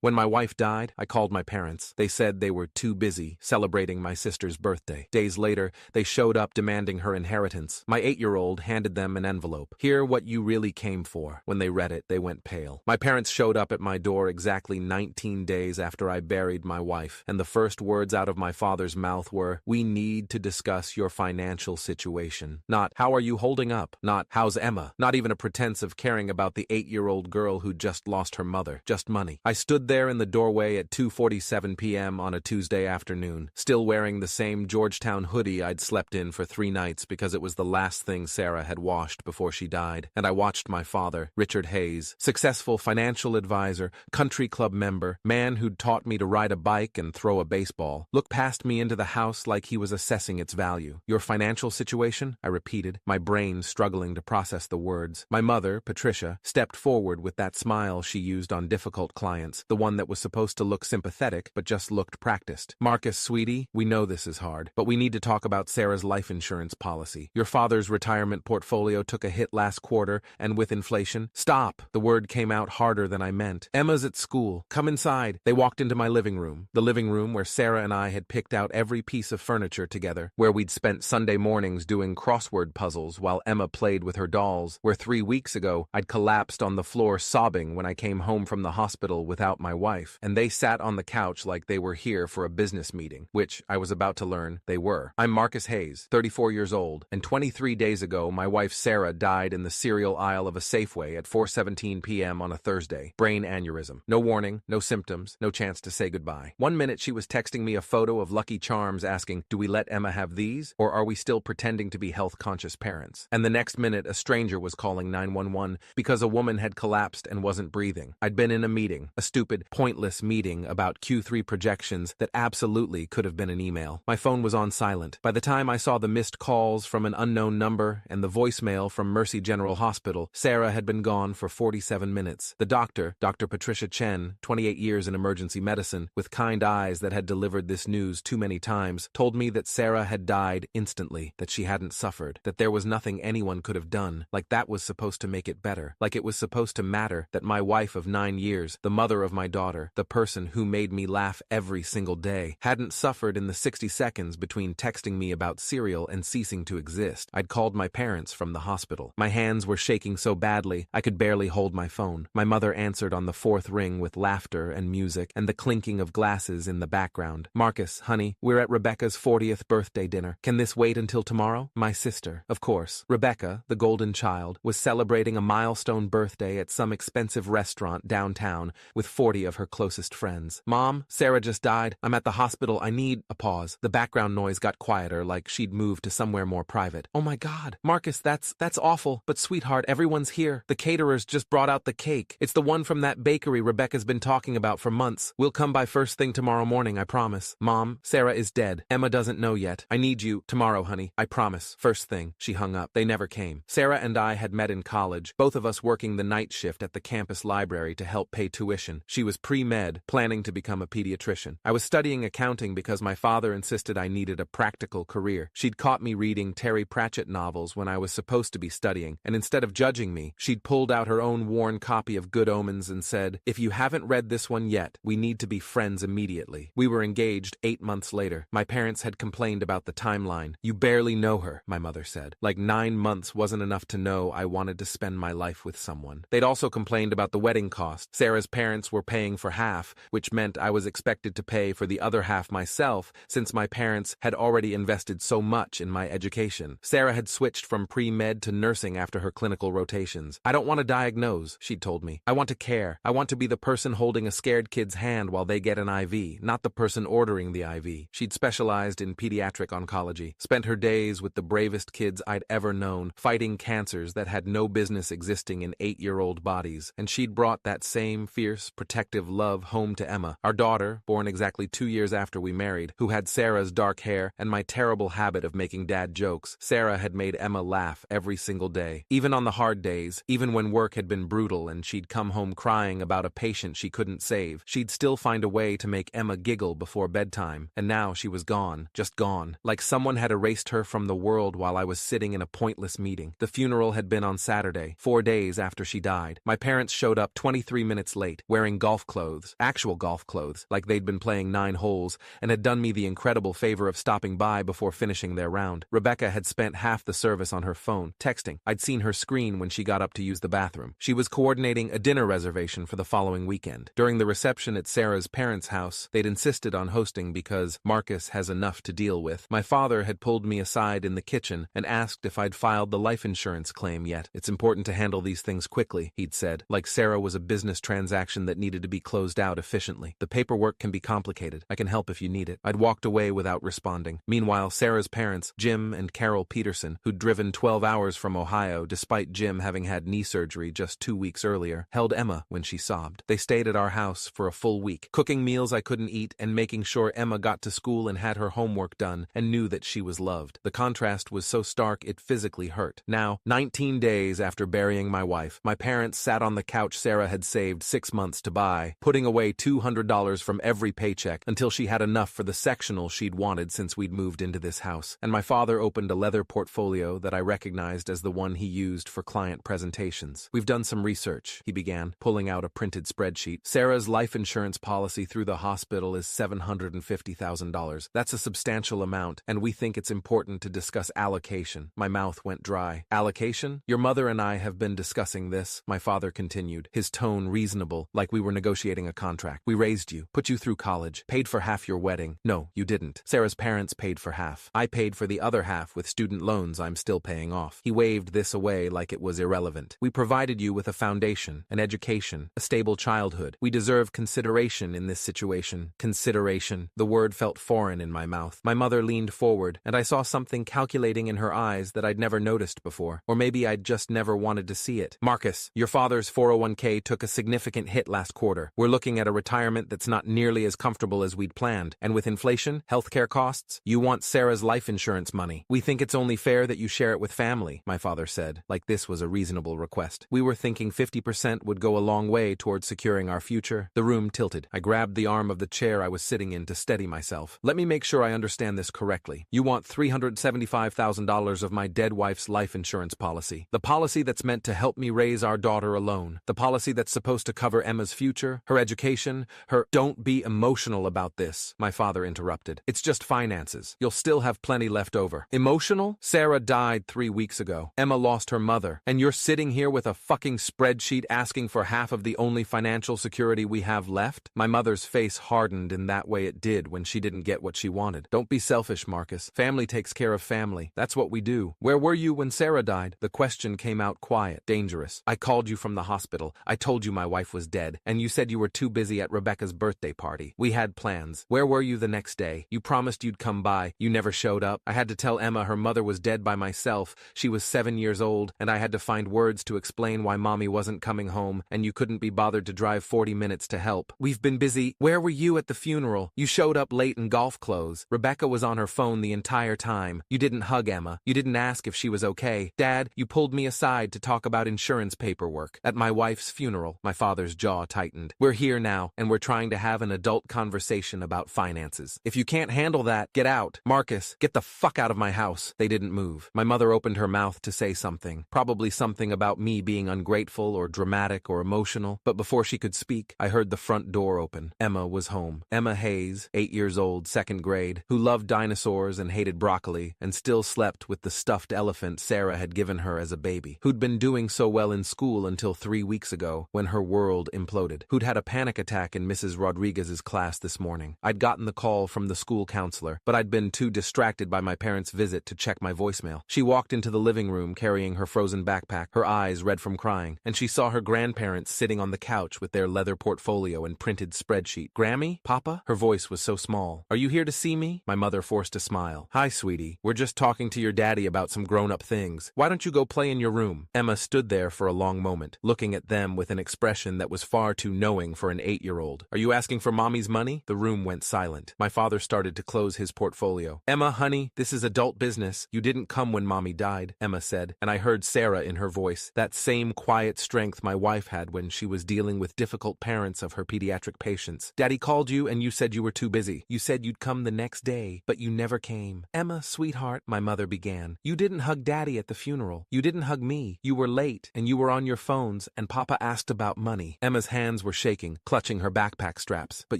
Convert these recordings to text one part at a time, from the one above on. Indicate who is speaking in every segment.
Speaker 1: When my wife died, I called my parents. They said they were too busy celebrating my sister's birthday. Days later, they showed up demanding her inheritance. My 8-year-old handed them an envelope. Hear what you really came for. When they read it, they went pale. My parents showed up at my door exactly 19 days after I buried my wife, and the first words out of my father's mouth were, "We need to discuss your financial situation." Not, "How are you holding up?" Not, "How's Emma?" Not even a pretense of caring about the 8-year-old girl who just lost her mother. Just money. I stood there in the doorway at 2:47 p.m. on a Tuesday afternoon, still wearing the same Georgetown hoodie I'd slept in for 3 nights because it was the last thing Sarah had washed before she died, and I watched my father, Richard Hayes, successful financial advisor, country club member, man who'd taught me to ride a bike and throw a baseball, look past me into the house like he was assessing its value. "Your financial situation?" I repeated, my brain struggling to process the words. My mother, Patricia, stepped forward with that smile she used on difficult clients, the one that was supposed to look sympathetic but just looked practiced. "Marcus, sweetie, we know this is hard, but we need to talk about Sarah's life insurance policy. Your father's retirement portfolio took a hit last quarter, and with inflation—" "Stop!" The word came out harder than I meant. "Emma's at school. Come inside." They walked into my living room, the living room where Sarah and I had picked out every piece of furniture together, where we'd spent Sunday mornings doing crossword puzzles while Emma played with her dolls, where 3 weeks ago I'd collapsed on the floor sobbing when I came home from the hospital without my wife, and they sat on the couch like they were here for a business meeting, which, I was about to learn, they were. I'm Marcus Hayes, 34 years old, and 23 days ago my wife Sarah died in the cereal aisle of a Safeway at 4:17 p.m. on a Thursday. Brain aneurysm. No warning, no symptoms, no chance to say goodbye. One minute she was texting me a photo of Lucky Charms asking, "Do we let Emma have these, or are we still pretending to be health-conscious parents?" And the next minute a stranger was calling 911 because a woman had collapsed and wasn't breathing. I'd been in a meeting, a stupid, pointless meeting about Q3 projections that absolutely could have been an email. My phone was on silent. By the time I saw the missed calls from an unknown number and the voicemail from Mercy General Hospital, Sarah had been gone for 47 minutes. The doctor, Dr. Patricia Chen, 28 years in emergency medicine, with kind eyes that had delivered this news too many times, told me that Sarah had died instantly, that she hadn't suffered, that there was nothing anyone could have done, like that was supposed to make it better, like it was supposed to matter that my wife of 9 years, the mother of my daughter, the person who made me laugh every single day, hadn't suffered in the 60 seconds between texting me about cereal and ceasing to exist. I'd called my parents from the hospital. My hands were shaking so badly I could barely hold my phone. My mother answered on the 4th ring with laughter and music and the clinking of glasses in the background. "Marcus, honey, we're at Rebecca's 40th birthday dinner. Can this wait until tomorrow?" My sister, of course. Rebecca, the golden child, was celebrating a milestone birthday at some expensive restaurant downtown with 40 of her closest friends. "Mom, Sarah just died. I'm at the hospital. I need—" A pause. The background noise got quieter, like she'd moved to somewhere more private. "Oh my God. Marcus, that's awful. But sweetheart, everyone's here. The caterers just brought out the cake. It's the one from that bakery Rebecca's been talking about for months. We'll come by first thing tomorrow morning, I promise. Mom, Sarah is dead. Emma doesn't know yet. I need you tomorrow, honey. I promise. First thing." She hung up. They never came. Sarah and I had met in college, both of us working the night shift at the campus library to help pay tuition. She was pre-med, planning to become a pediatrician. I was studying accounting because my father insisted I needed a practical career. She'd caught me reading Terry Pratchett novels when I was supposed to be studying, and instead of judging me, she'd pulled out her own worn copy of Good Omens and said, "If you haven't read this one yet, we need to be friends immediately." We were engaged 8 months later. My parents had complained about the timeline. "You barely know her," my mother said. Like 9 months wasn't enough to know I wanted to spend my life with someone. They'd also complained about the wedding cost. Sarah's parents were paying for half, which meant I was expected to pay for the other half myself since my parents had already invested so much in my education. Sarah had switched from pre-med to nursing after her clinical rotations. "I don't want to diagnose," she'd told me. "I want to care. I want to be the person holding a scared kid's hand while they get an IV, not the person ordering the IV." She'd specialized in pediatric oncology, spent her days with the bravest kids I'd ever known, fighting cancers that had no business existing in 8-year-old bodies, and she'd brought that same fierce, protective love home to Emma, our daughter, born exactly 2 years after we married, who had Sarah's dark hair and my terrible habit of making dad jokes. Sarah had made Emma laugh every single day. Even on the hard days, even when work had been brutal and she'd come home crying about a patient she couldn't save, she'd still find a way to make Emma giggle before bedtime. And now she was gone, just gone. Like someone had erased her from the world while I was sitting in a pointless meeting. The funeral had been on Saturday, 4 days after she died. My parents showed up 23 minutes late, wearing golf golf clothes, actual golf clothes, like they'd been playing 9 holes, and had done me the incredible favor of stopping by before finishing their round. Rebecca had spent half the service on her phone, texting. I'd seen her screen when she got up to use the bathroom. She was coordinating a dinner reservation for the following weekend. During the reception at Sarah's parents' house, they'd insisted on hosting because Marcus has enough to deal with. My father had pulled me aside in the kitchen and asked if I'd filed the life insurance claim yet. It's important to handle these things quickly, he'd said, like Sarah was a business transaction that needed to be closed out efficiently. The paperwork can be complicated. I can help if you need it. I'd walked away without responding. Meanwhile, Sarah's parents, Jim and Carol Peterson, who'd driven 12 hours from Ohio despite Jim having had knee surgery just 2 weeks earlier, held Emma when she sobbed. They stayed at our house for a full week, cooking meals I couldn't eat and making sure Emma got to school and had her homework done and knew that she was loved. The contrast was so stark it physically hurt. Now, 19 days after burying my wife, my parents sat on the couch Sarah had saved 6 months to buy, putting away $200 from every paycheck until she had enough for the sectional she'd wanted since we'd moved into this house. And my father opened a leather portfolio that I recognized as the one he used for client presentations. We've done some research, he began, pulling out a printed spreadsheet. Sarah's life insurance policy through the hospital is $750,000. That's a substantial amount, and we think it's important to discuss allocation. My mouth went dry. Allocation? Your mother and I have been discussing this, my father continued, his tone reasonable, like we were negotiating a contract. We raised you, put you through college, paid for half your wedding. No, you didn't. Sarah's parents paid for half. I paid for the other half with student loans I'm still paying off. He waved this away like it was irrelevant. We provided you with a foundation, an education, a stable childhood. We deserve consideration in this situation. Consideration. The word felt foreign in my mouth. My mother leaned forward, and I saw something calculating in her eyes that I'd never noticed before. Or maybe I'd just never wanted to see it. Marcus, your father's 401k took a significant hit last quarter. We're looking at a retirement that's not nearly as comfortable as we'd planned. And with inflation, healthcare costs, you want Sarah's life insurance money. We think it's only fair that you share it with family, my father said, like this was a reasonable request. We were thinking 50% would go a long way towards securing our future. The room tilted. I grabbed the arm of the chair I was sitting in to steady myself. Let me make sure I understand this correctly. You want $375,000 of my dead wife's life insurance policy. The policy that's meant to help me raise our daughter alone. The policy that's supposed to cover Emma's future, her education, her— Don't be emotional about this, my father interrupted. It's just finances. You'll still have plenty left over. Emotional? Sarah died 3 weeks ago. Emma lost her mother. And you're sitting here with a fucking spreadsheet asking for half of the only financial security we have left? My mother's face hardened in that way it did when she didn't get what she wanted. Don't be selfish, Marcus. Family takes care of family. That's what we do. Where were you when Sarah died? The question came out quiet, dangerous. I called you from the hospital. I told you my wife was dead, and you said you were too busy at Rebecca's birthday party. We had plans. Where were you the next day? You promised you'd come by. You never showed up. I had to tell Emma her mother was dead by myself. She was 7 years old, and I had to find words to explain why Mommy wasn't coming home, and you couldn't be bothered to drive 40 minutes to help. We've been busy. Where were you at the funeral? You showed up late in golf clothes. Rebecca was on her phone the entire time. You didn't hug Emma. You didn't ask if she was okay. Dad, you pulled me aside to talk about insurance paperwork. At my wife's funeral, my father's jaw tightened. We're here now, and we're trying to have an adult conversation about finances. If you can't handle that, get out. Marcus, get the fuck out of my house. They didn't move. My mother opened her mouth to say something, probably something about me being ungrateful or dramatic or emotional, but before she could speak, I heard the front door open. Emma was home. Emma Hayes, 8 years old, 2nd grade, who loved dinosaurs and hated broccoli, and still slept with the stuffed elephant Sarah had given her as a baby, who'd been doing so well in school until 3 weeks ago, when her world imploded, who'd had a panic attack in Mrs. Rodriguez's class this morning. I'd gotten the call from the school counselor, but I'd been too distracted by my parents' visit to check my voicemail. She walked into the living room carrying her frozen backpack, her eyes red from crying, and she saw her grandparents sitting on the couch with their leather portfolio and printed spreadsheet. Grammy? Papa? Her voice was so small. Are you here to see me? My mother forced a smile. Hi, sweetie. We're just talking to your daddy about some grown-up things. Why don't you go play in your room? Emma stood there for a long moment, looking at them with an expression that was far too knowing for an 8-year-old. Are you asking for Mommy's money? The room went silent. My father started to close his portfolio. Emma, honey, this is adult business. You didn't come when Mommy died, Emma said, and I heard Sarah in her voice, that same quiet strength my wife had when she was dealing with difficult parents of her pediatric patients. Daddy called you and you said you were too busy. You said you'd come the next day, but you never came. Emma, sweetheart, my mother began. You didn't hug Daddy at the funeral. You didn't hug me. You were late, and you were on your phones, and Papa asked about money. Emma's hands hands were shaking, clutching her backpack straps. But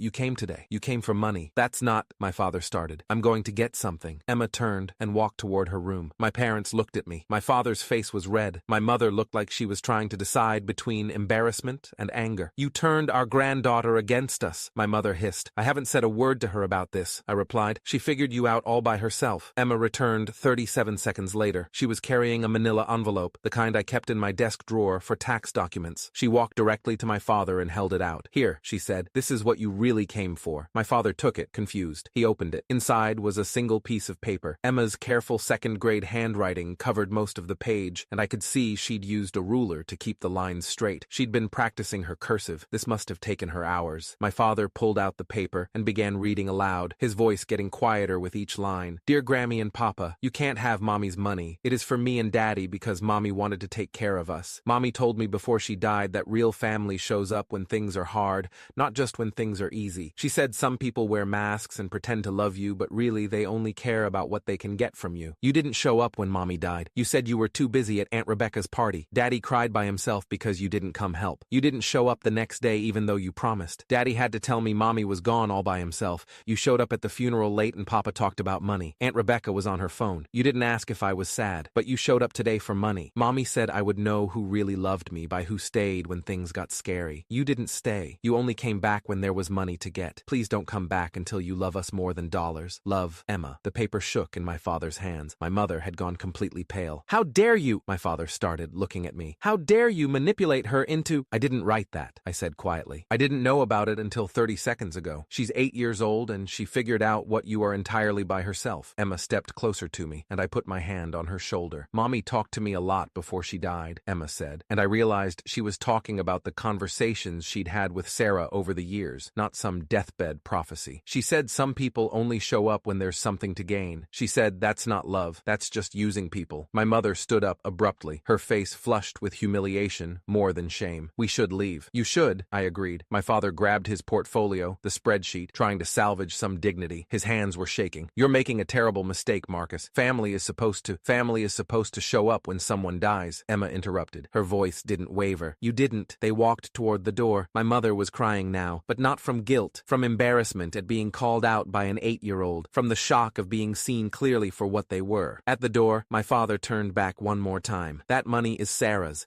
Speaker 1: you came today. You came for money. That's not, my father started. I'm going to get something. Emma turned and walked toward her room. My parents looked at me. My father's face was red. My mother looked like she was trying to decide between embarrassment and anger. You turned our granddaughter against us, my mother hissed. I haven't said a word to her about this, I replied. She figured you out all by herself. Emma returned 37 seconds later. She was carrying a manila envelope, the kind I kept in my desk drawer for tax documents. She walked directly to my father and held it out. Here, she said, this is what you really came for. My father took it, confused. He opened it. Inside was a single piece of paper. Emma's careful second-grade handwriting covered most of the page, and I could see she'd used a ruler to keep the lines straight. She'd been practicing her cursive. This must have taken her hours. My father pulled out the paper and began reading aloud, his voice getting quieter with each line. Dear Grammy and Papa, you can't have Mommy's money. It is for me and Daddy because Mommy wanted to take care of us. Mommy told me before she died that real family shows up when things are hard, not just when things are easy. She said some people wear masks and pretend to love you, but really they only care about what they can get from you. You didn't show up when Mommy died. You said you were too busy at Aunt Rebecca's party. Daddy cried by himself because you didn't come help. You didn't show up the next day even though you promised. Daddy had to tell me Mommy was gone all by himself. You showed up at the funeral late and Papa talked about money. Aunt Rebecca was on her phone. You didn't ask if I was sad, but you showed up today for money. Mommy said I would know who really loved me by who stayed when things got scary. You didn't stay. You only came back when there was money to get. Please don't come back until you love us more than dollars. Love, Emma. The paper shook in my father's hands. My mother had gone completely pale. How dare you? My father started, looking at me. How dare you manipulate her into— I didn't write that, I said quietly. I didn't know about it until 30 seconds ago. She's 8 years old and she figured out what you are entirely by herself. Emma stepped closer to me and I put my hand on her shoulder. Mommy talked to me a lot before she died, Emma said, and I realized she was talking about the conversations she'd had with Sarah over the years, not some deathbed prophecy. She said some people only show up when there's something to gain. She said that's not love, that's just using people. My mother stood up abruptly, her face flushed with humiliation more than shame. We should leave. You should, I agreed. My father grabbed his portfolio, the spreadsheet, trying to salvage some dignity. His hands were shaking. You're making a terrible mistake, Marcus. Family is supposed to show up when someone dies, Emma interrupted. Her voice didn't waver. You didn't. They walked toward the door. My mother was crying now, but not from guilt, from embarrassment at being called out by an 8-year-old, from the shock of being seen clearly for what they were. At the door, my father turned back one more time. That money is Sarah's.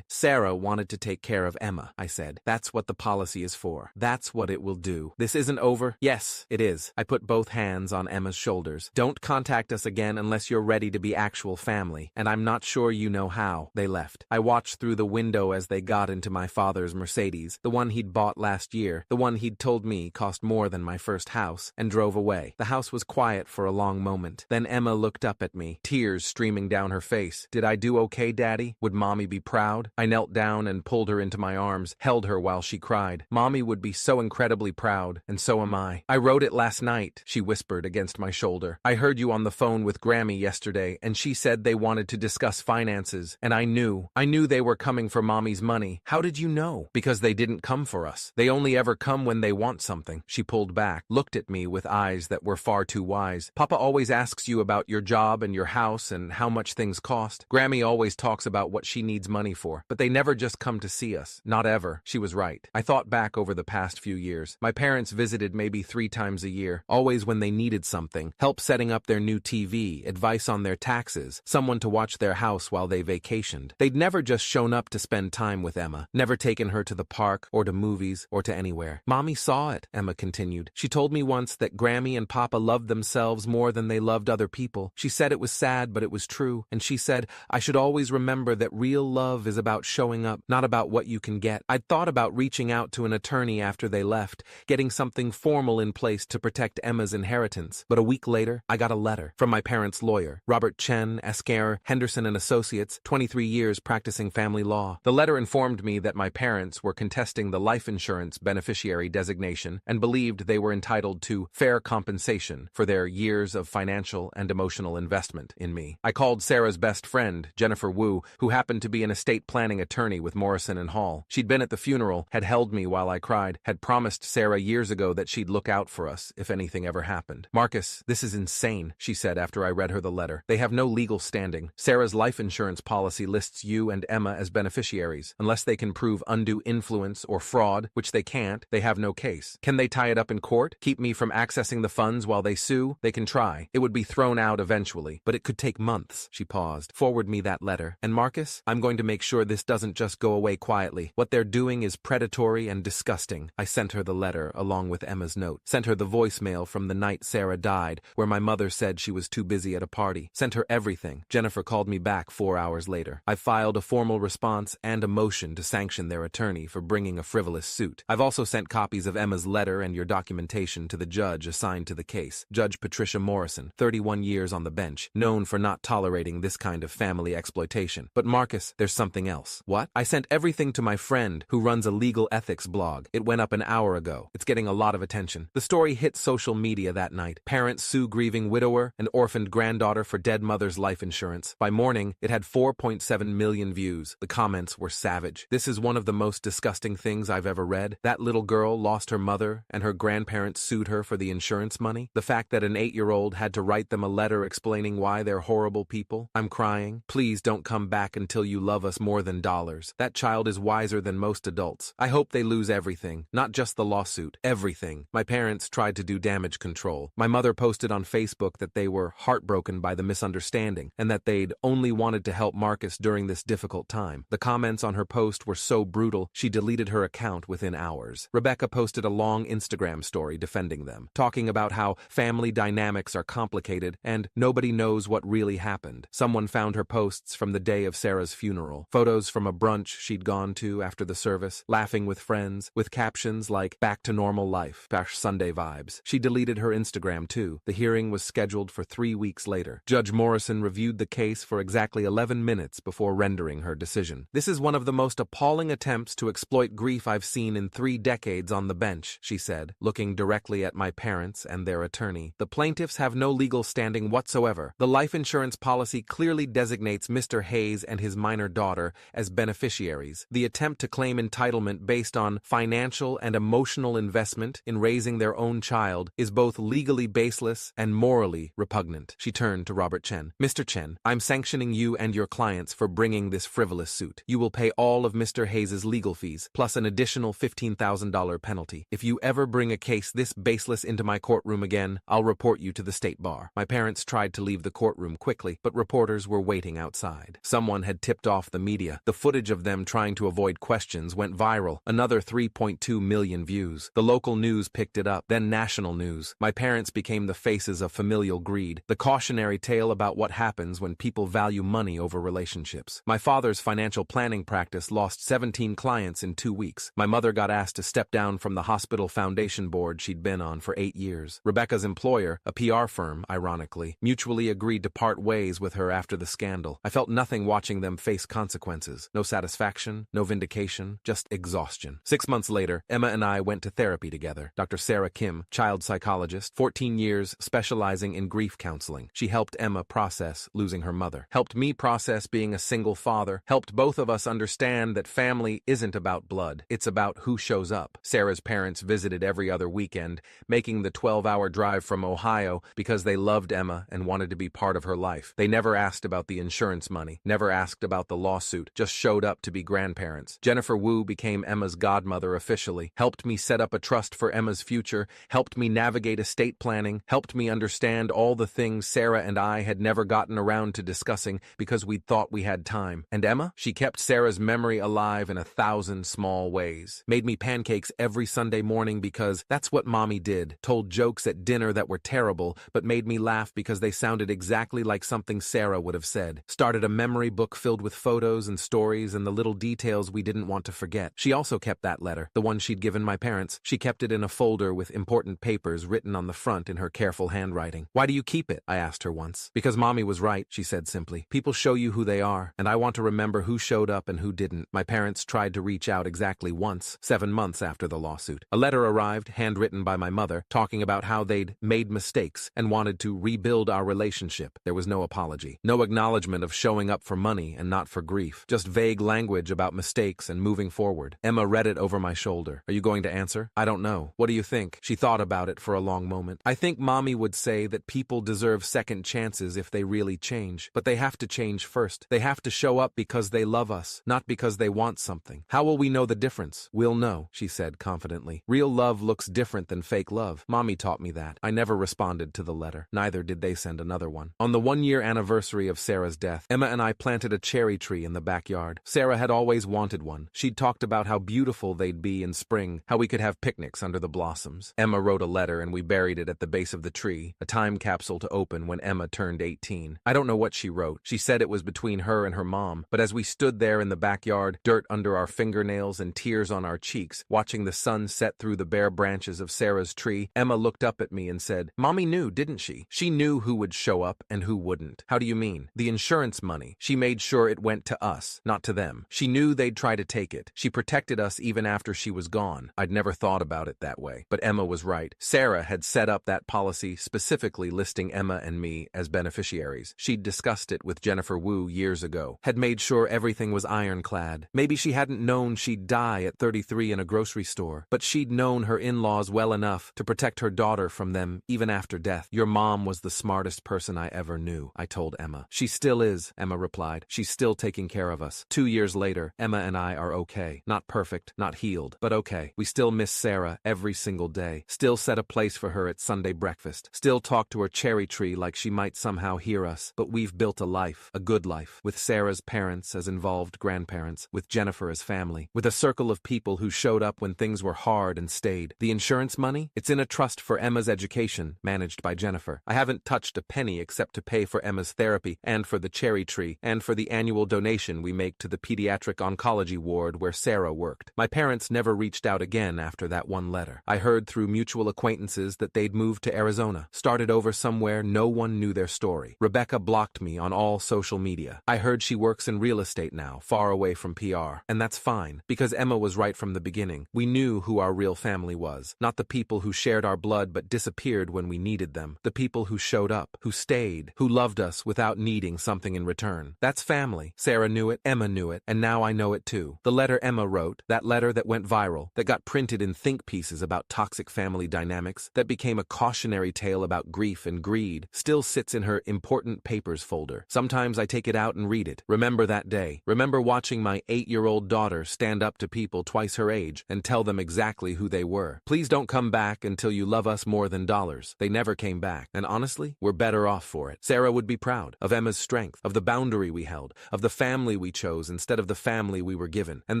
Speaker 1: Sarah wanted to take care of Emma, I said. That's what the policy is for. That's what it will do. This isn't over? Yes, it is. I put both hands on Emma's shoulders. Don't contact us again unless you're ready to be actual family, and I'm not sure you know how. They left. I watched through the window as they got into my father's Mercedes, the one he'd bought last year, the one he'd told me cost more than my first house, and drove away. The house was quiet for a long moment. Then Emma looked up at me, tears streaming down her face. Did I do okay, Daddy? Would Mommy be proud? I knelt down and pulled her into my arms, held her while she cried. Mommy would be so incredibly proud, and so am I. I wrote it last night, she whispered against my shoulder. I heard you on the phone with Grammy yesterday, and she said they wanted to discuss finances, and I knew they were coming for Mommy's money. How did you know? Because they didn't come for us. They only ever come when they want something. She pulled back, looked at me with eyes that were far too wise. Papa always asks you about your job and your house and how much things cost. Grammy always talks about what she needs money for, but they never just come to see us. Not ever. She was right. I thought back over the past few years. My parents visited maybe 3 times a year, always when they needed something, help setting up their new TV, advice on their taxes, someone to watch their house while they vacationed. They'd never just shown up to spend time with Emma, never taken her to the park or to movies or to anywhere. Mommy saw it, Emma continued. She told me once that Grammy and Papa loved themselves more than they loved other people. She said it was sad, but it was true. And she said, I should always remember that real love is about showing up, not about what you can get. I'd thought about reaching out to an attorney after they left, getting something formal in place to protect Emma's inheritance. But a week later, I got a letter from my parents' lawyer, Robert Chen, Esquire, Henderson and Associates, 23 years practicing family law. The letter informed me that my parents were contesting the life insurance beneficiary designation and believed they were entitled to fair compensation for their years of financial and emotional investment in me. I called Sarah's best friend, Jennifer Wu, who happened to be an estate planning attorney with Morrison and Hall. She'd been at the funeral, had held me while I cried, had promised Sarah years ago that she'd look out for us if anything ever happened. Marcus, this is insane, she said after I read her the letter. They have no legal standing. Sarah's life insurance policy lists you and Emma as beneficiaries, unless they can prove undue undue influence or fraud, which they can't, they have no case. Can they tie it up in court? Keep me from accessing the funds while they sue? They can try. It would be thrown out eventually, but it could take months. She paused. Forward me that letter. And Marcus, I'm going to make sure this doesn't just go away quietly. What they're doing is predatory and disgusting. I sent her the letter along with Emma's note. Sent her the voicemail from the night Sarah died, where my mother said she was too busy at a party. Sent her everything. Jennifer called me back 4 hours later. I filed a formal response and a motion to sanction their attorney for bringing a frivolous suit. I've also sent copies of Emma's letter and your documentation to the judge assigned to the case, Judge Patricia Morrison, 31 years on the bench, known for not tolerating this kind of family exploitation. But Marcus, there's something else. What? I sent everything to my friend who runs a legal ethics blog. It went up an hour ago. It's getting a lot of attention. The story hit social media that night. Parents sue grieving widower and orphaned granddaughter for dead mother's life insurance. By morning, it had 4.7 million views. The comments were savage. This is one of the most disgusting things I've ever read. That little girl lost her mother and her grandparents sued her for the insurance money. The fact that an 8-year-old had to write them a letter explaining why they're horrible people. I'm crying. Please don't come back until you love us more than dollars. That child is wiser than most adults. I hope they lose everything, not just the lawsuit, everything. My parents tried to do damage control. My mother posted on Facebook that they were heartbroken by the misunderstanding and that they'd only wanted to help Marcus during this difficult time. The comments on her post were so brutal, she deleted her account within hours. Rebecca posted a long Instagram story defending them, talking about how family dynamics are complicated and nobody knows what really happened. Someone found her posts from the day of Sarah's funeral, photos from a brunch she'd gone to after the service, laughing with friends, with captions like "back to normal life" / Sunday vibes. She deleted her Instagram too. The hearing was scheduled for 3 weeks later. Judge Morrison reviewed the case for exactly 11 minutes before rendering her decision. This is one of the most appalling attempts to exploit grief I've seen in 3 decades on the bench, she said, looking directly at my parents and their attorney. The plaintiffs have no legal standing whatsoever. The life insurance policy clearly designates Mr. Hayes and his minor daughter as beneficiaries. The attempt to claim entitlement based on financial and emotional investment in raising their own child is both legally baseless and morally repugnant. She turned to Robert Chen. Mr. Chen, I'm sanctioning you and your clients for bringing this frivolous suit. You will pay all of Mr. Hayes' legal fees, plus an additional $15,000 penalty. If you ever bring a case this baseless into my courtroom again, I'll report you to the state bar. My parents tried to leave the courtroom quickly, but reporters were waiting outside. Someone had tipped off the media. The footage of them trying to avoid questions went viral. Another 3.2 million views. The local news picked it up, then national news. My parents became the faces of familial greed, the cautionary tale about what happens when people value money over relationships. My father's financial planning practice lost 17 clients in 2 weeks. My mother got asked to step down from the hospital foundation board she'd been on for 8 years. Rebecca's employer, a PR firm, ironically, mutually agreed to part ways with her after the scandal. I felt nothing watching them face consequences. No satisfaction, no vindication, just exhaustion. 6 months later, Emma and I went to therapy together. Dr. Sarah Kim, child psychologist, 14 years specializing in grief counseling. She helped Emma process losing her mother, helped me process being a single father, helped both of us understand that family isn't about blood, it's about who shows up. Sarah's parents visited every other weekend, making the 12-hour drive from Ohio because they loved Emma and wanted to be part of her life. They never asked about the insurance money, never asked about the lawsuit, just showed up to be grandparents. Jennifer Wu became Emma's godmother officially, helped me set up a trust for Emma's future, helped me navigate estate planning, helped me understand all the things Sarah and I had never gotten around to discussing because we'd thought we had time. And Emma? She kept Sarah's memory alive in 1,000 small ways. Made me pancakes every Sunday morning because that's what Mommy did. Told jokes at dinner that were terrible, but made me laugh because they sounded exactly like something Sarah would have said. Started a memory book filled with photos and stories and the little details we didn't want to forget. She also kept that letter, the one she'd given my parents. She kept it in a folder with important papers written on the front in her careful handwriting. Why do you keep it? I asked her once. Because Mommy was right, she said simply. People show you who they are, and I want to remember who showed up and who didn't. My parents tried to reach out exactly once, 7 months after the lawsuit. A letter arrived, handwritten by my mother, talking about how they'd made mistakes and wanted to rebuild our relationship. There was no apology, no acknowledgement of showing up for money and not for grief, just vague language about mistakes and moving forward. Emma read it over my shoulder. Are you going to answer? I don't know. What do you think? She thought about it for a long moment. I think Mommy would say that people deserve second chances if they really change, but they have to change first. They have to show up because they love us, not because they want something. crying. How will we know the difference? We'll know, she said confidently. Real love looks different than fake love. Mommy taught me that. I never responded to the letter. Neither did they send another one. On the 1-year anniversary of Sarah's death, Emma and I planted a cherry tree in the backyard. Sarah had always wanted one. She'd talked about how beautiful they'd be in spring, how we could have picnics under the blossoms. Emma wrote a letter and we buried it at the base of the tree, a time capsule to open when Emma turned 18. I don't know what she wrote. She said it was between her and her mom, but as we stood there in the backyard, dirt under our fingernails and tears on our cheeks, watching the sun set through the bare branches of Sarah's tree, Emma looked up at me and said, "Mommy knew, didn't she? She knew who would show up and who wouldn't." How do you mean? The insurance money. She made sure it went to us, not to them. She knew they'd try to take it. She protected us even after she was gone. I'd never thought about it that way. But Emma was right. Sarah had set up that policy specifically listing Emma and me as beneficiaries. She'd discussed it with Jennifer Wu years ago, had made sure everything was ironclad. Maybe she hadn't known she'd die at 33 in a grocery store, but she'd known her in-laws well enough to protect her daughter from them even after death. Your mom was the smartest person I ever knew, I told Emma. She still is, Emma replied. She's still taking care of us. 2 years later, Emma and I are okay. Not perfect, not healed, but okay. We still miss Sarah every single day. Still set a place for her at Sunday breakfast. Still talk to her cherry tree like she might somehow hear us. But we've built a life, a good life, with Sarah's parents as involved grandparents, with Jennifer as family, with a circle of people who showed up when things were hard and stayed. The insurance money? It's in a trust for Emma's education, managed by Jennifer. I haven't touched a penny except to pay for Emma's therapy and for the cherry tree and for the annual donation we make to the pediatric oncology ward where Sarah worked. My parents never reached out again after that one letter. I heard through mutual acquaintances that they'd moved to Arizona, started over somewhere no one knew their story. Rebecca blocked me on all social media. I heard she works in real estate now, far away from PR. And that's fine, because Emma was right from the beginning. We knew who our real family was, not the people who shared our blood but disappeared when we needed them. The people who showed up, who stayed, who loved us without needing something in return. That's family. Sarah knew it, Emma knew it, and now I know it too. The letter Emma wrote, that letter that went viral, that got printed in think pieces about toxic family dynamics, that became a cautionary tale about grief and greed, still sits in her important papers folder. Sometimes I take it out and read it. Remember that day. Remember watching my 8-year-old daughter stand up to people twice her age and tell them exactly who they were. Please don't come back until you love us more than dollars. They never came back. And honestly, we're better off for it. Sarah would be proud of Emma's strength, of the boundary we held, of the family we chose instead of the family we were given. And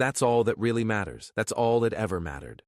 Speaker 1: that's all that really matters. That's all that ever mattered.